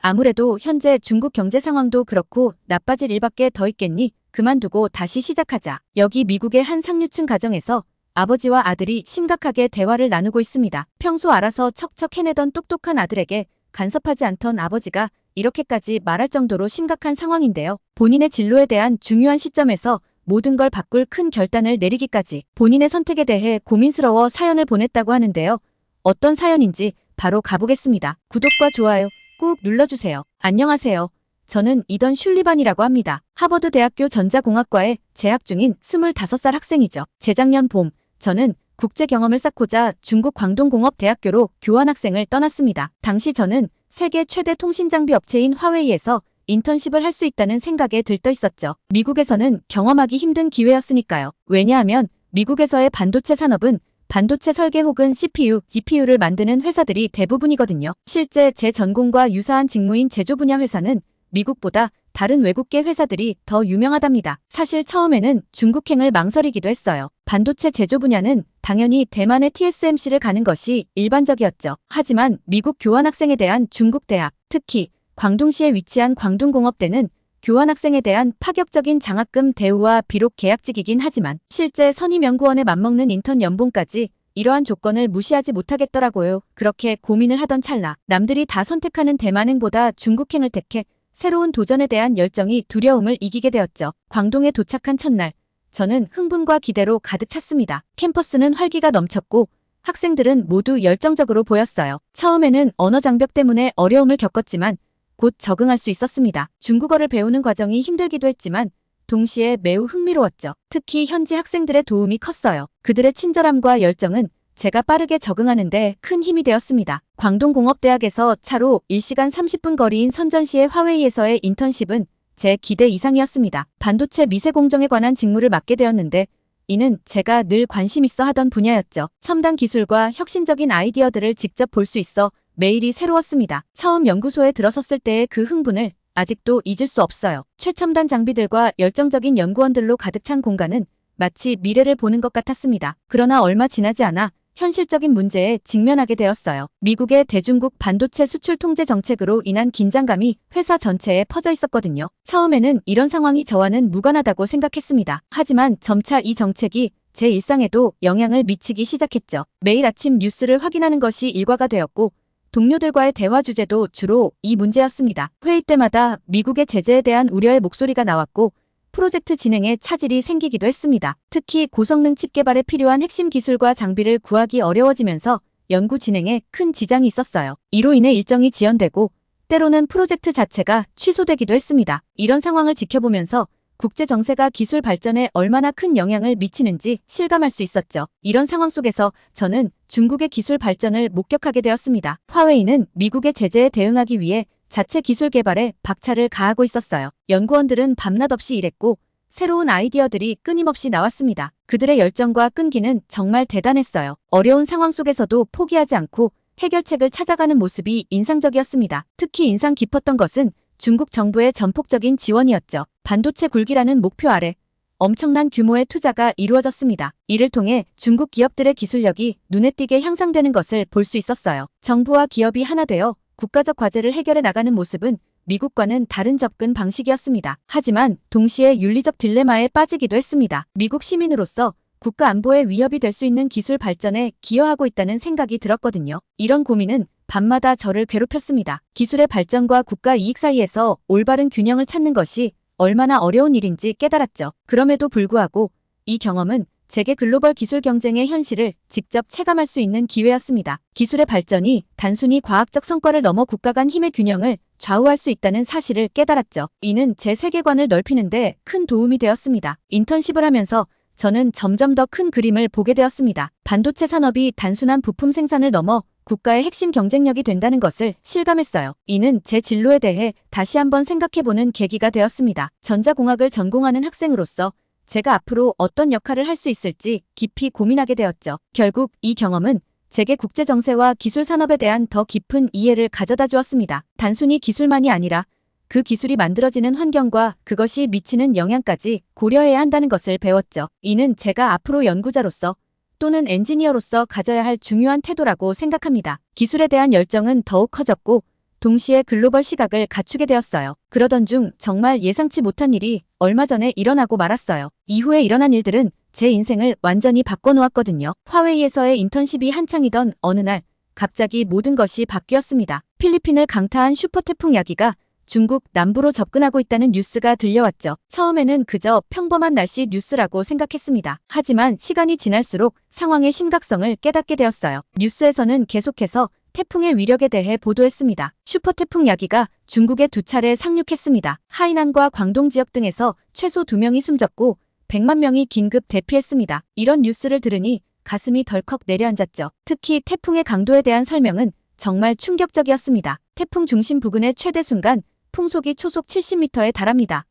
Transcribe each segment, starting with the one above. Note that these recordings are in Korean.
아무래도 현재 중국 경제 상황도 그렇고 나빠질 일밖에 더 있겠니? 그만두고 다시 시작하자. 여기 미국의 한 상류층 가정에서 아버지와 아들이 심각하게 대화를 나누고 있습니다. 평소 알아서 척척 해내던 똑똑한 아들에게 간섭하지 않던 아버지가 이렇게까지 말할 정도로 심각한 상황인데요. 본인의 진로에 대한 중요한 시점에서 모든 걸 바꿀 큰 결단을 내리기까지 본인의 선택에 대해 고민스러워 사연을 보냈다고 하는데요. 어떤 사연인지 바로 가보겠습니다. 구독과 좋아요 꾹 눌러주세요. 안녕하세요. 저는 이던 슐리반이라고 합니다. 하버드 대학교 전자공학과에 재학 중인 25살 학생이죠. 재작년 봄, 저는 국제 경험을 쌓고자 중국 광동공업대학교로 교환학생을 떠났습니다. 당시 저는 세계 최대 통신장비 업체인 화웨이에서 인턴십을 할 수 있다는 생각에 들떠 있었죠. 미국에서는 경험하기 힘든 기회였으니까요. 왜냐하면 미국에서의 반도체 산업은 반도체 설계 혹은 CPU, GPU를 만드는 회사들이 대부분이거든요. 실제 제 전공과 유사한 직무인 제조 분야 회사는 미국보다 다른 외국계 회사들이 더 유명하답니다. 사실 처음에는 중국행을 망설이기도 했어요. 반도체 제조 분야는 당연히 대만의 TSMC를 가는 것이 일반적이었죠. 하지만 미국 교환학생에 대한 중국 대학, 특히 광둥시에 위치한 광둥공업대는 교환학생에 대한 파격적인 장학금 대우와 비록 계약직이긴 하지만 실제 선임연구원에 맞먹는 인턴 연봉까지 이러한 조건을 무시하지 못하겠더라고요. 그렇게 고민을 하던 찰나 남들이 다 선택하는 대만행보다 중국행을 택해 새로운 도전에 대한 열정이 두려움을 이기게 되었죠. 광동에 도착한 첫날, 저는 흥분과 기대로 가득 찼습니다. 캠퍼스는 활기가 넘쳤고 학생들은 모두 열정적으로 보였어요. 처음에는 언어 장벽 때문에 어려움을 겪었지만 곧 적응할 수 있었습니다. 중국어를 배우는 과정이 힘들기도 했지만 동시에 매우 흥미로웠죠. 특히 현지 학생들의 도움이 컸어요. 그들의 친절함과 열정은 제가 빠르게 적응하는데 큰 힘이 되었습니다. 광동공업대학에서 차로 1시간 30분 거리인 선전시의 화웨이에서의 인턴십은 제 기대 이상이었습니다. 반도체 미세 공정에 관한 직무를 맡게 되었는데 이는 제가 늘 관심 있어 하던 분야였죠. 첨단 기술과 혁신적인 아이디어들을 직접 볼 수 있어 매일이 새로웠습니다. 처음 연구소에 들어섰을 때의 그 흥분을 아직도 잊을 수 없어요. 최첨단 장비들과 열정적인 연구원들로 가득 찬 공간은 마치 미래를 보는 것 같았습니다. 그러나 얼마 지나지 않아 현실적인 문제에 직면하게 되었어요. 미국의 대중국 반도체 수출 통제 정책으로 인한 긴장감이 회사 전체에 퍼져 있었거든요. 처음에는 이런 상황이 저와는 무관하다고 생각했습니다. 하지만 점차 이 정책이 제 일상에도 영향을 미치기 시작했죠. 매일 아침 뉴스를 확인하는 것이 일과가 되었고 동료들과의 대화 주제도 주로 이 문제였습니다. 회의 때마다 미국의 제재에 대한 우려의 목소리가 나왔고 프로젝트 진행에 차질이 생기기도 했습니다. 특히 고성능 칩 개발에 필요한 핵심 기술과 장비를 구하기 어려워지면서 연구 진행에 큰 지장이 있었어요. 이로 인해 일정이 지연되고 때로는 프로젝트 자체가 취소되기도 했습니다. 이런 상황을 지켜보면서 국제 정세가 기술 발전에 얼마나 큰 영향을 미치는지 실감할 수 있었죠. 이런 상황 속에서 저는 중국의 기술 발전을 목격하게 되었습니다. 화웨이는 미국의 제재에 대응하기 위해 자체 기술 개발에 박차를 가하고 있었어요. 연구원들은 밤낮 없이 일했고 새로운 아이디어들이 끊임없이 나왔습니다. 그들의 열정과 끈기는 정말 대단했어요. 어려운 상황 속에서도 포기하지 않고 해결책을 찾아가는 모습이 인상적이었습니다. 특히 인상 깊었던 것은 중국 정부의 전폭적인 지원이었죠. 반도체 굴기라는 목표 아래 엄청난 규모의 투자가 이루어졌습니다. 이를 통해 중국 기업들의 기술력이 눈에 띄게 향상되는 것을 볼 수 있었어요. 정부와 기업이 하나 되어 국가적 과제를 해결해 나가는 모습은 미국과는 다른 접근 방식이었습니다. 하지만 동시에 윤리적 딜레마에 빠지기도 했습니다. 미국 시민으로서 국가 안보에 위협이 될 수 있는 기술 발전에 기여하고 있다는 생각이 들었거든요. 이런 고민은 밤마다 저를 괴롭혔습니다. 기술의 발전과 국가 이익 사이에서 올바른 균형을 찾는 것이 얼마나 어려운 일인지 깨달았죠. 그럼에도 불구하고 이 경험은 제게 글로벌 기술 경쟁의 현실을 직접 체감할 수 있는 기회였습니다. 기술의 발전이 단순히 과학적 성과를 넘어 국가 간 힘의 균형을 좌우할 수 있다는 사실을 깨달았죠. 이는 제 세계관을 넓히는데 큰 도움이 되었습니다. 인턴십을 하면서 저는 점점 더 큰 그림을 보게 되었습니다. 반도체 산업이 단순한 부품 생산을 넘어 국가의 핵심 경쟁력이 된다는 것을 실감했어요. 이는 제 진로에 대해 다시 한번 생각해보는 계기가 되었습니다. 전자공학을 전공하는 학생으로서 제가 앞으로 어떤 역할을 할 수 있을지 깊이 고민하게 되었죠. 결국 이 경험은 제게 국제 정세와 기술 산업에 대한 더 깊은 이해를 가져다 주었습니다. 단순히 기술만이 아니라 그 기술이 만들어지는 환경과 그것이 미치는 영향까지 고려해야 한다는 것을 배웠죠. 이는 제가 앞으로 연구자로서 또는 엔지니어로서 가져야 할 중요한 태도라고 생각합니다. 기술에 대한 열정은 더욱 커졌고 동시에 글로벌 시각을 갖추게 되었어요. 그러던 중 정말 예상치 못한 일이 얼마 전에 일어나고 말았어요. 이후에 일어난 일들은 제 인생을 완전히 바꿔놓았거든요. 화웨이에서의 인턴십이 한창이던 어느 날 갑자기 모든 것이 바뀌었습니다. 필리핀을 강타한 슈퍼태풍 야기가 중국 남부로 접근하고 있다는 뉴스가 들려왔죠. 처음에는 그저 평범한 날씨 뉴스라고 생각했습니다. 하지만 시간이 지날수록 상황의 심각성을 깨닫게 되었어요. 뉴스에서는 계속해서 태풍의 위력에 대해 보도했습니다. 슈퍼태풍 야기가 중국에 2차례 상륙했습니다. 하이난과 광동 지역 등에서 최소 2명이 숨졌고 100만 명이 긴급 대피했습니다. 이런 뉴스를 들으니 가슴이 덜컥 내려앉았죠. 특히 태풍의 강도에 대한 설명은 정말 충격적이었습니다. 태풍 중심 부근의 최대 순간 풍속이 초속 70m에 달합니다.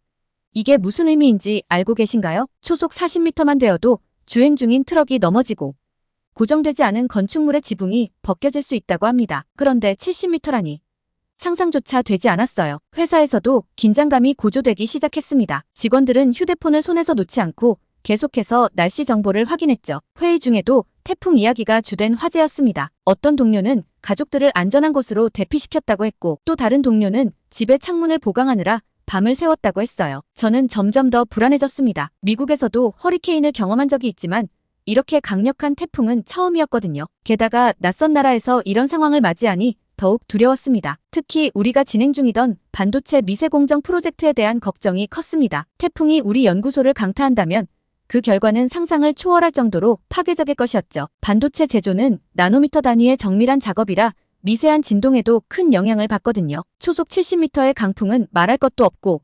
이게 무슨 의미인지 알고 계신가요? 초속 40m만 되어도 주행 중인 트럭이 넘어지고 고정되지 않은 건축물의 지붕이 벗겨질 수 있다고 합니다. 그런데 70m라니 상상조차 되지 않았어요. 회사에서도 긴장감이 고조되기 시작했습니다. 직원들은 휴대폰을 손에서 놓지 않고 계속해서 날씨 정보를 확인했죠. 회의 중에도 태풍 이야기가 주된 화제였습니다. 어떤 동료는 가족들을 안전한 곳으로 대피시켰다고 했고 또 다른 동료는 집의 창문을 보강하느라 밤을 새웠다고 했어요. 저는 점점 더 불안해졌습니다. 미국에서도 허리케인을 경험한 적이 있지만 이렇게 강력한 태풍은 처음이었거든요. 게다가 낯선 나라에서 이런 상황을 맞이하니 더욱 두려웠습니다. 특히 우리가 진행 중이던 반도체 미세 공정 프로젝트에 대한 걱정이 컸습니다. 태풍이 우리 연구소를 강타한다면 그 결과는 상상을 초월할 정도로 파괴적일 것이었죠. 반도체 제조는 나노미터 단위의 정밀한 작업이라 미세한 진동에도 큰 영향을 받거든요. 초속 70m의 강풍은 말할 것도 없고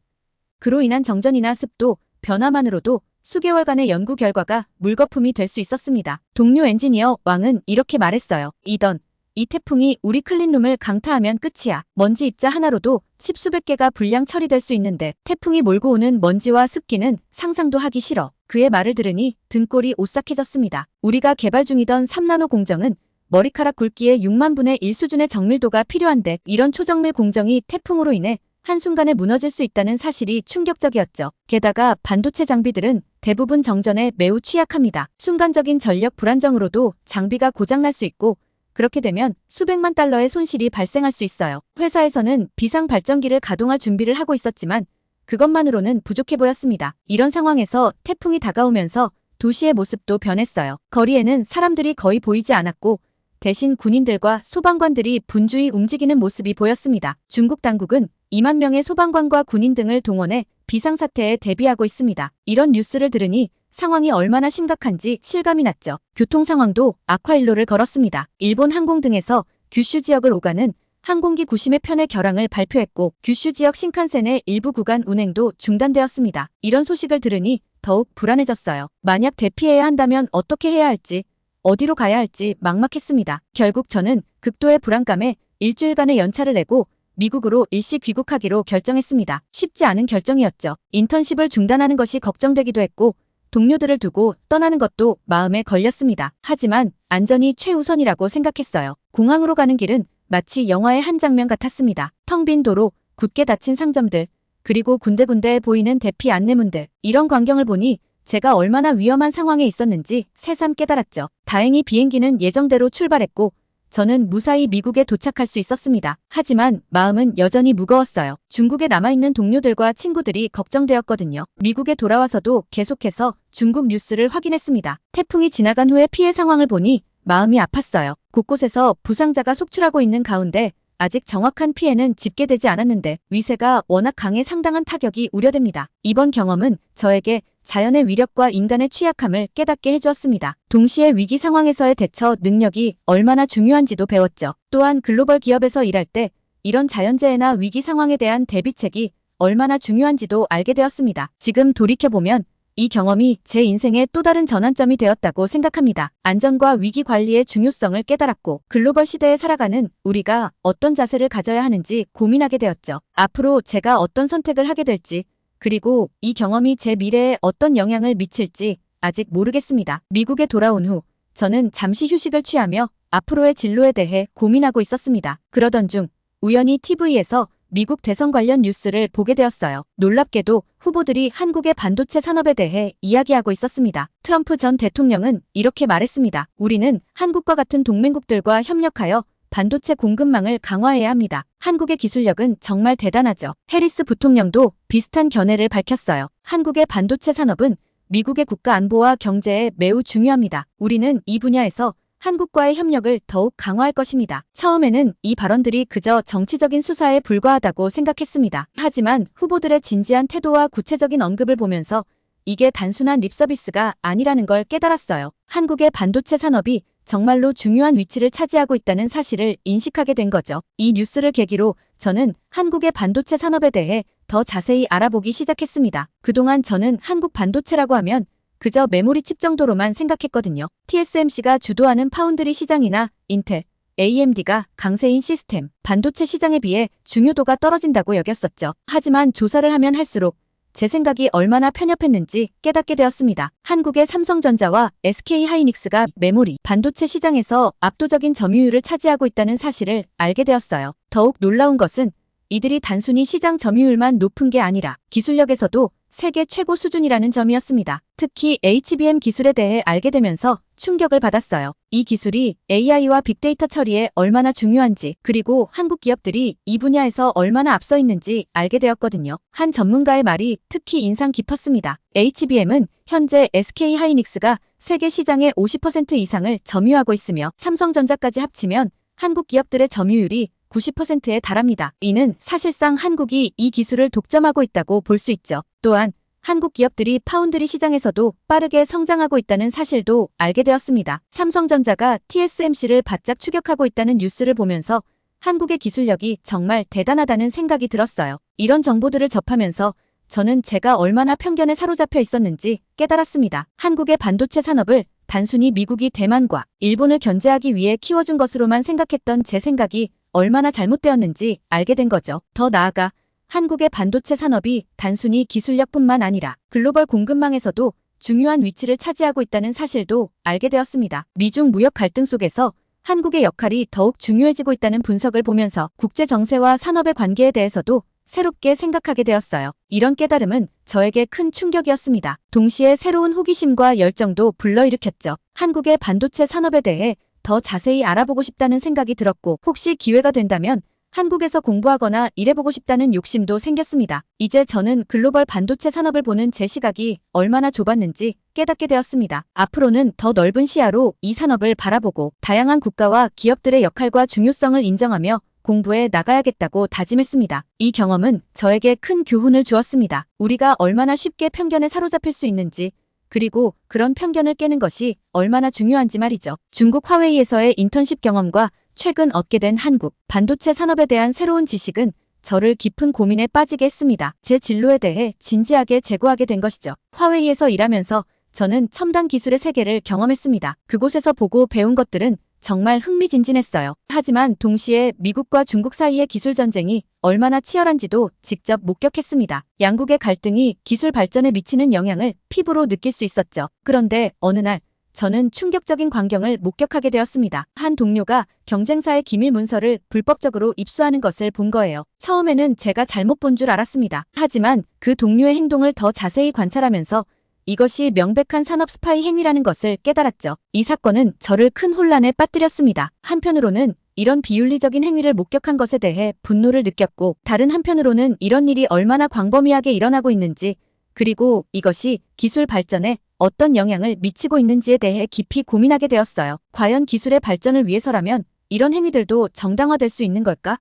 그로 인한 정전이나 습도, 변화만으로도 수개월간의 연구 결과가 물거품이 될 수 있었습니다. 동료 엔지니어 왕은 이렇게 말했어요. 이 태풍이 우리 클린룸을 강타하면 끝이야. 먼지 입자 하나로도 칩 수백 개가 불량 처리될 수 있는데 태풍이 몰고 오는 먼지와 습기는 상상도 하기 싫어. 그의 말을 들으니 등골이 오싹해졌습니다. 우리가 개발 중이던 3나노 공정은 머리카락 굵기의 6만 분의 1 수준의 정밀도가 필요한데 이런 초정밀 공정이 태풍으로 인해 한순간에 무너질 수 있다는 사실이 충격적이었죠. 게다가 반도체 장비들은 대부분 정전에 매우 취약합니다. 순간적인 전력 불안정으로도 장비가 고장날 수 있고 그렇게 되면 수백만 달러의 손실이 발생할 수 있어요. 회사에서는 비상 발전기를 가동할 준비를 하고 있었지만 그것만으로는 부족해 보였습니다. 이런 상황에서 태풍이 다가오면서 도시의 모습도 변했어요. 거리에는 사람들이 거의 보이지 않았고 대신 군인들과 소방관들이 분주히 움직이는 모습이 보였습니다. 중국 당국은 2만 명의 소방관과 군인 등을 동원해 비상사태에 대비하고 있습니다. 이런 뉴스를 들으니 상황이 얼마나 심각한지 실감이 났죠. 교통 상황도 악화일로를 걸었습니다. 일본 항공 등에서 규슈 지역을 오가는 항공기 90의 편의 결항을 발표했고 규슈 지역 신칸센의 일부 구간 운행도 중단되었습니다. 이런 소식을 들으니 더욱 불안해졌어요. 만약 대피해야 한다면 어떻게 해야 할지, 어디로 가야 할지 막막했습니다. 결국 저는 극도의 불안감에 일주일간의 연차를 내고 미국으로 일시 귀국하기로 결정했습니다. 쉽지 않은 결정이었죠. 인턴십을 중단하는 것이 걱정되기도 했고 동료들을 두고 떠나는 것도 마음에 걸렸습니다. 하지만 안전이 최우선이라고 생각했어요. 공항으로 가는 길은 마치 영화의 한 장면 같았습니다. 텅 빈 도로, 굳게 닫힌 상점들, 그리고 군데군데 보이는 대피 안내문들. 이런 광경을 보니 제가 얼마나 위험한 상황에 있었는지 새삼 깨달았죠. 다행히 비행기는 예정대로 출발했고 저는 무사히 미국에 도착할 수 있었습니다. 하지만 마음은 여전히 무거웠어요. 중국에 남아있는 동료들과 친구들이 걱정되었거든요. 미국에 돌아와서도 계속해서 중국 뉴스를 확인했습니다. 태풍이 지나간 후의 피해 상황을 보니 마음이 아팠어요. 곳곳에서 부상자가 속출하고 있는 가운데 아직 정확한 피해는 집계되지 않았는데 위세가 워낙 강해 상당한 타격이 우려됩니다. 이번 경험은 저에게 자연의 위력과 인간의 취약함을 깨닫게 해주었습니다. 동시에 위기 상황에서의 대처 능력이 얼마나 중요한지도 배웠죠. 또한 글로벌 기업에서 일할 때 이런 자연재해나 위기 상황에 대한 대비책이 얼마나 중요한지도 알게 되었습니다. 지금 돌이켜보면 이 경험이 제 인생의 또 다른 전환점이 되었다고 생각합니다. 안전과 위기 관리의 중요성을 깨달았고 글로벌 시대에 살아가는 우리가 어떤 자세를 가져야 하는지 고민하게 되었죠. 앞으로 제가 어떤 선택을 하게 될지 그리고 이 경험이 제 미래에 어떤 영향을 미칠지 아직 모르겠습니다. 미국에 돌아온 후 저는 잠시 휴식을 취하며 앞으로의 진로에 대해 고민하고 있었습니다. 그러던 중 우연히 TV에서 미국 대선 관련 뉴스를 보게 되었어요. 놀랍게도 후보들이 한국의 반도체 산업에 대해 이야기하고 있었습니다. 트럼프 전 대통령은 이렇게 말했습니다. 우리는 한국과 같은 동맹국들과 협력하여 반도체 공급망을 강화해야 합니다. 한국의 기술력은 정말 대단하죠. 해리스 부통령도 비슷한 견해를 밝혔어요. 한국의 반도체 산업은 미국의 국가 안보와 경제에 매우 중요합니다. 우리는 이 분야에서 한국과의 협력을 더욱 강화할 것입니다. 처음에는 이 발언들이 그저 정치적인 수사에 불과하다고 생각했습니다. 하지만 후보들의 진지한 태도와 구체적인 언급을 보면서 이게 단순한 립서비스가 아니라는 걸 깨달았어요. 한국의 반도체 산업이 정말로 중요한 위치를 차지하고 있다는 사실을 인식하게 된 거죠. 이 뉴스를 계기로 저는 한국의 반도체 산업에 대해 더 자세히 알아보기 시작했습니다. 그동안 저는 한국 반도체라고 하면 그저 메모리 칩 정도로만 생각했거든요. TSMC가 주도하는 파운드리 시장이나 인텔, AMD가 강세인 시스템, 반도체 시장에 비해 중요도가 떨어진다고 여겼었죠. 하지만 조사를 하면 할수록 제 생각이 얼마나 편협했는지 깨닫게 되었습니다. 한국의 삼성전자와 SK하이닉스가 메모리, 반도체 시장에서 압도적인 점유율을 차지하고 있다는 사실을 알게 되었어요. 더욱 놀라운 것은 이들이 단순히 시장 점유율만 높은 게 아니라 기술력에서도 세계 최고 수준이라는 점이었습니다. 특히 HBM 기술에 대해 알게 되면서 충격을 받았어요. 이 기술이 AI와 빅데이터 처리에 얼마나 중요한지, 그리고 한국 기업들이 이 분야에서 얼마나 앞서 있는지 알게 되었거든요. 한 전문가의 말이 특히 인상 깊었습니다. HBM은 현재 SK하이닉스가 세계 시장의 50% 이상을 점유하고 있으며 삼성전자까지 합치면 한국 기업들의 점유율이 90%에 달합니다. 이는 사실상 한국이 이 기술을 독점하고 있다고 볼 수 있죠. 또한 한국 기업들이 파운드리 시장에서도 빠르게 성장하고 있다는 사실도 알게 되었습니다. 삼성전자가 TSMC를 바짝 추격하고 있다는 뉴스를 보면서 한국의 기술력이 정말 대단하다는 생각이 들었어요. 이런 정보들을 접하면서 저는 제가 얼마나 편견에 사로잡혀 있었는지 깨달았습니다. 한국의 반도체 산업을 단순히 미국이 대만과 일본을 견제하기 위해 키워준 것으로만 생각했던 제 생각이 얼마나 잘못되었는지 알게 된 거죠. 더 나아가 한국의 반도체 산업이 단순히 기술력뿐만 아니라 글로벌 공급망에서도 중요한 위치를 차지하고 있다는 사실도 알게 되었습니다. 미중 무역 갈등 속에서 한국의 역할이 더욱 중요해지고 있다는 분석을 보면서 국제 정세와 산업의 관계에 대해서도 새롭게 생각하게 되었어요. 이런 깨달음은 저에게 큰 충격이었습니다. 동시에 새로운 호기심과 열정도 불러일으켰죠. 한국의 반도체 산업에 대해 더 자세히 알아보고 싶다는 생각이 들었고, 혹시 기회가 된다면 한국에서 공부하거나 일해보고 싶다는 욕심도 생겼습니다. 이제 저는 글로벌 반도체 산업을 보는 제 시각이 얼마나 좁았는지 깨닫게 되었습니다. 앞으로는 더 넓은 시야로 이 산업을 바라보고 다양한 국가와 기업들의 역할과 중요성을 인정하며 공부해 나가야겠다고 다짐했습니다. 이 경험은 저에게 큰 교훈을 주었습니다. 우리가 얼마나 쉽게 편견에 사로잡힐 수 있는지, 그리고 그런 편견을 깨는 것이 얼마나 중요한지 말이죠. 중국 화웨이에서의 인턴십 경험과 최근 얻게 된 한국 반도체 산업에 대한 새로운 지식은 저를 깊은 고민에 빠지게 했습니다. 제 진로에 대해 진지하게 재고하게 된 것이죠. 화웨이에서 일하면서 저는 첨단 기술의 세계를 경험했습니다. 그곳에서 보고 배운 것들은 정말 흥미진진했어요. 하지만 동시에 미국과 중국 사이의 기술 전쟁이 얼마나 치열한지도 직접 목격했습니다. 양국의 갈등이 기술 발전에 미치는 영향을 피부로 느낄 수 있었죠. 그런데 어느 날 저는 충격적인 광경을 목격하게 되었습니다. 한 동료가 경쟁사의 기밀 문서를 불법적으로 입수하는 것을 본 거예요. 처음에는 제가 잘못 본 줄 알았습니다. 하지만 그 동료의 행동을 더 자세히 관찰하면서 이것이 명백한 산업 스파이 행위라는 것을 깨달았죠. 이 사건은 저를 큰 혼란에 빠뜨렸습니다. 한편으로는 이런 비윤리적인 행위를 목격한 것에 대해 분노를 느꼈고, 다른 한편으로는 이런 일이 얼마나 광범위하게 일어나고 있는지, 그리고 이것이 기술 발전에 어떤 영향을 미치고 있는지에 대해 깊이 고민하게 되었어요. 과연 기술의 발전을 위해서라면 이런 행위들도 정당화될 수 있는 걸까?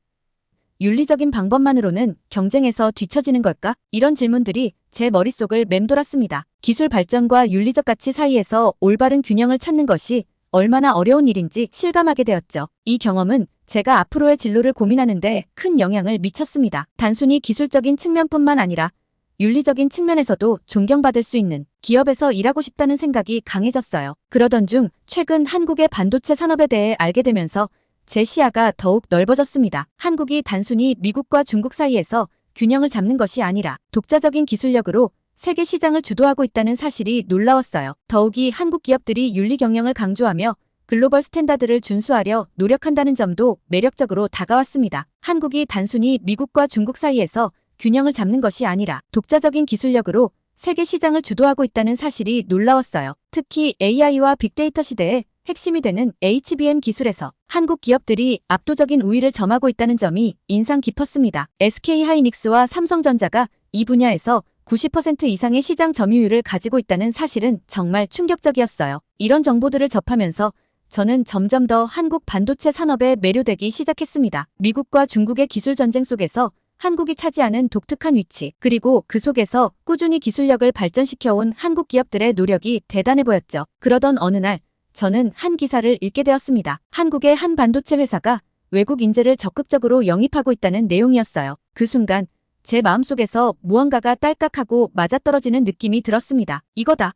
윤리적인 방법만으로는 경쟁에서 뒤처지는 걸까? 이런 질문들이 제 머릿속을 맴돌았습니다. 기술 발전과 윤리적 가치 사이에서 올바른 균형을 찾는 것이 얼마나 어려운 일인지 실감하게 되었죠. 이 경험은 제가 앞으로의 진로를 고민하는데 큰 영향을 미쳤습니다. 단순히 기술적인 측면뿐만 아니라 윤리적인 측면에서도 존경받을 수 있는 기업에서 일하고 싶다는 생각이 강해졌어요. 그러던 중 최근 한국의 반도체 산업에 대해 알게 되면서 제 시야가 더욱 넓어졌습니다. 한국이 단순히 미국과 중국 사이에서 균형을 잡는 것이 아니라 독자적인 기술력으로 세계 시장을 주도하고 있다는 사실이 놀라웠어요. 더욱이 한국 기업들이 윤리 경영을 강조하며 글로벌 스탠다드를 준수하려 노력한다는 점도 매력적으로 다가왔습니다. 한국이 단순히 미국과 중국 사이에서 균형을 잡는 것이 아니라 독자적인 기술력으로 세계 시장을 주도하고 있다는 사실이 놀라웠어요. 특히 AI와 빅데이터 시대에 핵심이 되는 HBM 기술에서 한국 기업들이 압도적인 우위를 점하고 있다는 점이 인상 깊었습니다. SK하이닉스와 삼성전자가 이 분야에서 90% 이상의 시장 점유율을 가지고 있다는 사실은 정말 충격적이었어요. 이런 정보들을 접하면서 저는 점점 더 한국 반도체 산업에 매료되기 시작했습니다. 미국과 중국의 기술 전쟁 속에서 한국이 차지하는 독특한 위치, 그리고 그 속에서 꾸준히 기술력을 발전시켜온 한국 기업들의 노력이 대단해 보였죠. 그러던 어느 날 저는 한 기사를 읽게 되었습니다. 한국의 한 반도체 회사가 외국 인재를 적극적으로 영입하고 있다는 내용이었어요. 그 순간 제 마음속에서 무언가가 딸깍하고 맞아떨어지는 느낌이 들었습니다. 이거다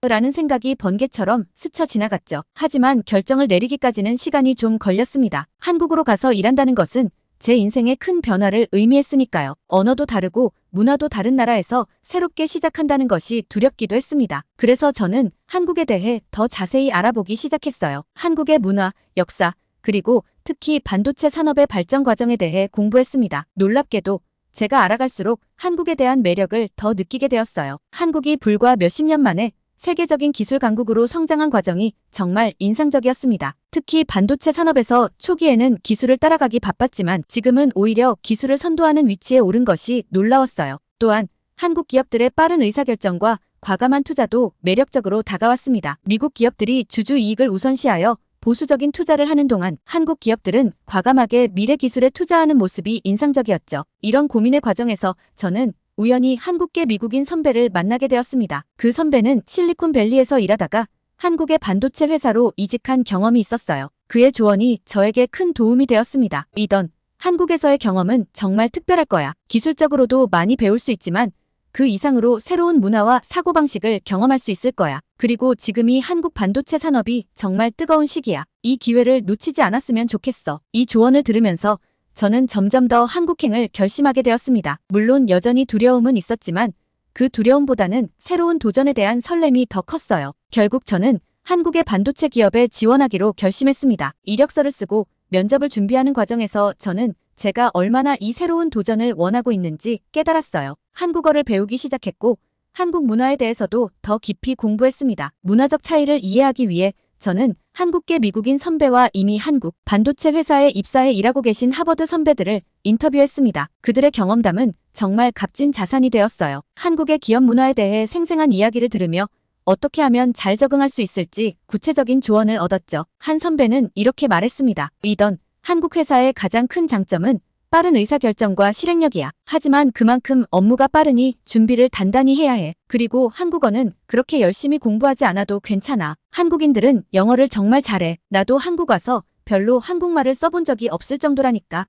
라는 생각이 번개처럼 스쳐 지나갔죠. 하지만 결정을 내리기까지는 시간이 좀 걸렸습니다. 한국으로 가서 일한다는 것은 제 인생의 큰 변화를 의미했으니까요. 언어도 다르고 문화도 다른 나라에서 새롭게 시작한다는 것이 두렵기도 했습니다. 그래서 저는 한국에 대해 더 자세히 알아보기 시작했어요. 한국의 문화, 역사, 그리고 특히 반도체 산업의 발전 과정에 대해 공부했습니다. 놀랍게도 제가 알아갈수록 한국에 대한 매력을 더 느끼게 되었어요. 한국이 불과 몇십 년 만에 세계적인 기술 강국으로 성장한 과정이 정말 인상적이었습니다. 특히 반도체 산업에서 초기에는 기술을 따라가기 바빴지만 지금은 오히려 기술을 선도하는 위치에 오른 것이 놀라웠어요. 또한 한국 기업들의 빠른 의사결정과 과감한 투자도 매력적으로 다가왔습니다. 미국 기업들이 주주 이익을 우선시하여 보수적인 투자를 하는 동안 한국 기업들은 과감하게 미래 기술에 투자하는 모습이 인상적이었죠. 이런 고민의 과정에서 저는 우연히 한국계 미국인 선배를 만나게 되었습니다. 그 선배는 실리콘밸리에서 일하다가 한국의 반도체 회사로 이직한 경험이 있었어요. 그의 조언이 저에게 큰 도움이 되었습니다. 이던 한국에서의 경험은 정말 특별할 거야. 기술적으로도 많이 배울 수 있지만 그 이상으로 새로운 문화와 사고방식을 경험할 수 있을 거야. 그리고 지금이 한국 반도체 산업이 정말 뜨거운 시기야. 이 기회를 놓치지 않았으면 좋겠어. 이 조언을 들으면서 저는 점점 더 한국행을 결심하게 되었습니다. 물론 여전히 두려움은 있었지만 그 두려움보다는 새로운 도전에 대한 설렘이 더 컸어요. 결국 저는 한국의 반도체 기업에 지원하기로 결심했습니다. 이력서를 쓰고 면접을 준비하는 과정에서 저는 제가 얼마나 이 새로운 도전을 원하고 있는지 깨달았어요. 한국어를 배우기 시작했고 한국 문화에 대해서도 더 깊이 공부했습니다. 문화적 차이를 이해하기 위해 저는 한국계 미국인 선배와 이미 한국 반도체 회사에 입사해 일하고 계신 하버드 선배들을 인터뷰했습니다. 그들의 경험담은 정말 값진 자산이 되었어요. 한국의 기업 문화에 대해 생생한 이야기를 들으며 어떻게 하면 잘 적응할 수 있을지 구체적인 조언을 얻었죠. 한 선배는 이렇게 말했습니다. 이던 한국 회사의 가장 큰 장점은 빠른 의사결정과 실행력이야. 하지만 그만큼 업무가 빠르니 준비를 단단히 해야 해. 그리고 한국어는 그렇게 열심히 공부하지 않아도 괜찮아. 한국인들은 영어를 정말 잘해. 나도 한국 와서 별로 한국말을 써본 적이 없을 정도라니까.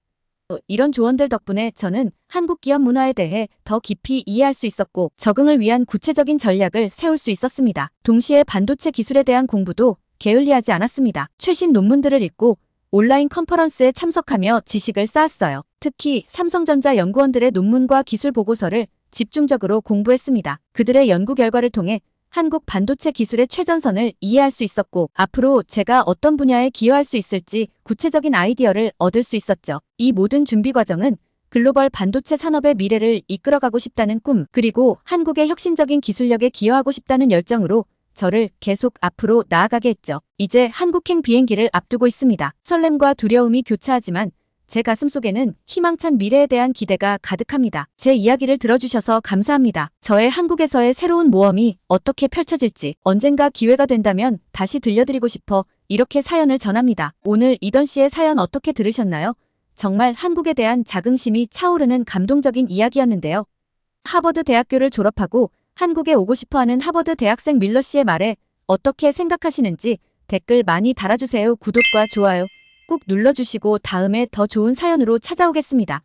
이런 조언들 덕분에 저는 한국 기업 문화에 대해 더 깊이 이해할 수 있었고 적응을 위한 구체적인 전략을 세울 수 있었습니다. 동시에 반도체 기술에 대한 공부도 게을리하지 않았습니다. 최신 논문들을 읽고 온라인 컨퍼런스에 참석하며 지식을 쌓았어요. 특히 삼성전자 연구원들의 논문과 기술 보고서를 집중적으로 공부했습니다. 그들의 연구 결과를 통해 한국 반도체 기술의 최전선을 이해할 수 있었고 앞으로 제가 어떤 분야에 기여할 수 있을지 구체적인 아이디어를 얻을 수 있었죠. 이 모든 준비 과정은 글로벌 반도체 산업의 미래를 이끌어가고 싶다는 꿈, 그리고 한국의 혁신적인 기술력에 기여하고 싶다는 열정으로 저를 계속 앞으로 나아가게 했죠. 이제 한국행 비행기를 앞두고 있습니다. 설렘과 두려움이 교차하지만 제 가슴속에는 희망찬 미래에 대한 기대가 가득합니다. 제 이야기를 들어주셔서 감사합니다. 저의 한국에서의 새로운 모험이 어떻게 펼쳐질지 언젠가 기회가 된다면 다시 들려드리고 싶어 이렇게 사연을 전합니다. 오늘 이던 씨의 사연 어떻게 들으셨나요? 정말 한국에 대한 자긍심이 차오르는 감동적인 이야기였는데요. 하버드 대학교를 졸업하고 한국에 오고 싶어하는 하버드 대학생 밀러 씨의 말에 어떻게 생각하시는지 댓글 많이 달아주세요. 구독과 좋아요 꾹 눌러주시고 다음에 더 좋은 사연으로 찾아오겠습니다.